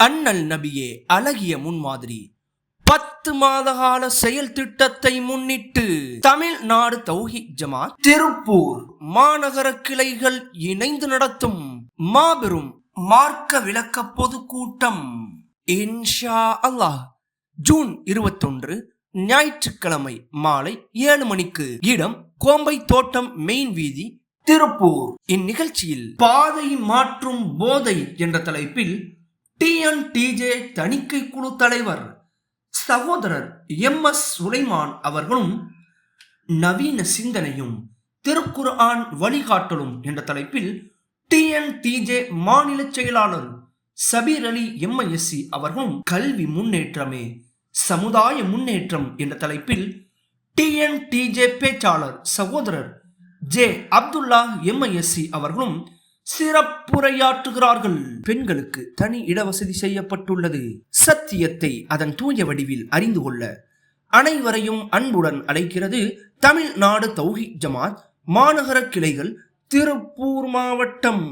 அண்ணல் நபியே அழகிய முன்மாதிரி 10 மாத கால செயல் திட்டத்தை முன்னிட்டு தமிழ்நாடு தௌஹீத் ஜமாத் திருப்பூர் மாநகர கிளைகள் இணைந்து நடத்தும் மாபெரும் மார்க்க விளக்க பொதுக்கூட்டம் இன்ஷா அல்லாஹ் ஜூன் 21 ஞாயிற்றுக்கிழமை மாலை 7 மணிக்கு. இடம் கோம்பை தோட்டம் மெயின் வீதி, திருப்பூர். இந்நிகழ்ச்சியில் பாதை மாற்றும் போதை என்ற தலைப்பில் TNTJ தணிக்கை குழு தலைவர் சகோதரர் MS சுலைமான் அவர்களும் நவீன சிந்தனையும் திருக்குர்ஆன் வழிகாட்டலும் என்ற தலைப்பில் TNTJ மாநில செயலாளர் சபீர் அலி MISC அவர்களும் கல்வி முன்னேற்றமே சமுதாய முன்னேற்றம் என்ற தலைப்பில் TNTJ பேச்சாளர் சகோதரர் J அப்துல்லா MISC அவர்களும் சிறப்புரையாற்றுகிறார்கள். பெண்களுக்கு தனி இடவசதி செய்யப்பட்டுள்ளது. சத்தியத்தை அதன் தூய வடிவில் அறிந்து கொள்ள அனைவரையும் அன்புடன் அழைக்கிறது தமிழ்நாடு தௌஹீத் ஜமாத் மாநகர கிளைகள், திருப்பூர் மாவட்டம்.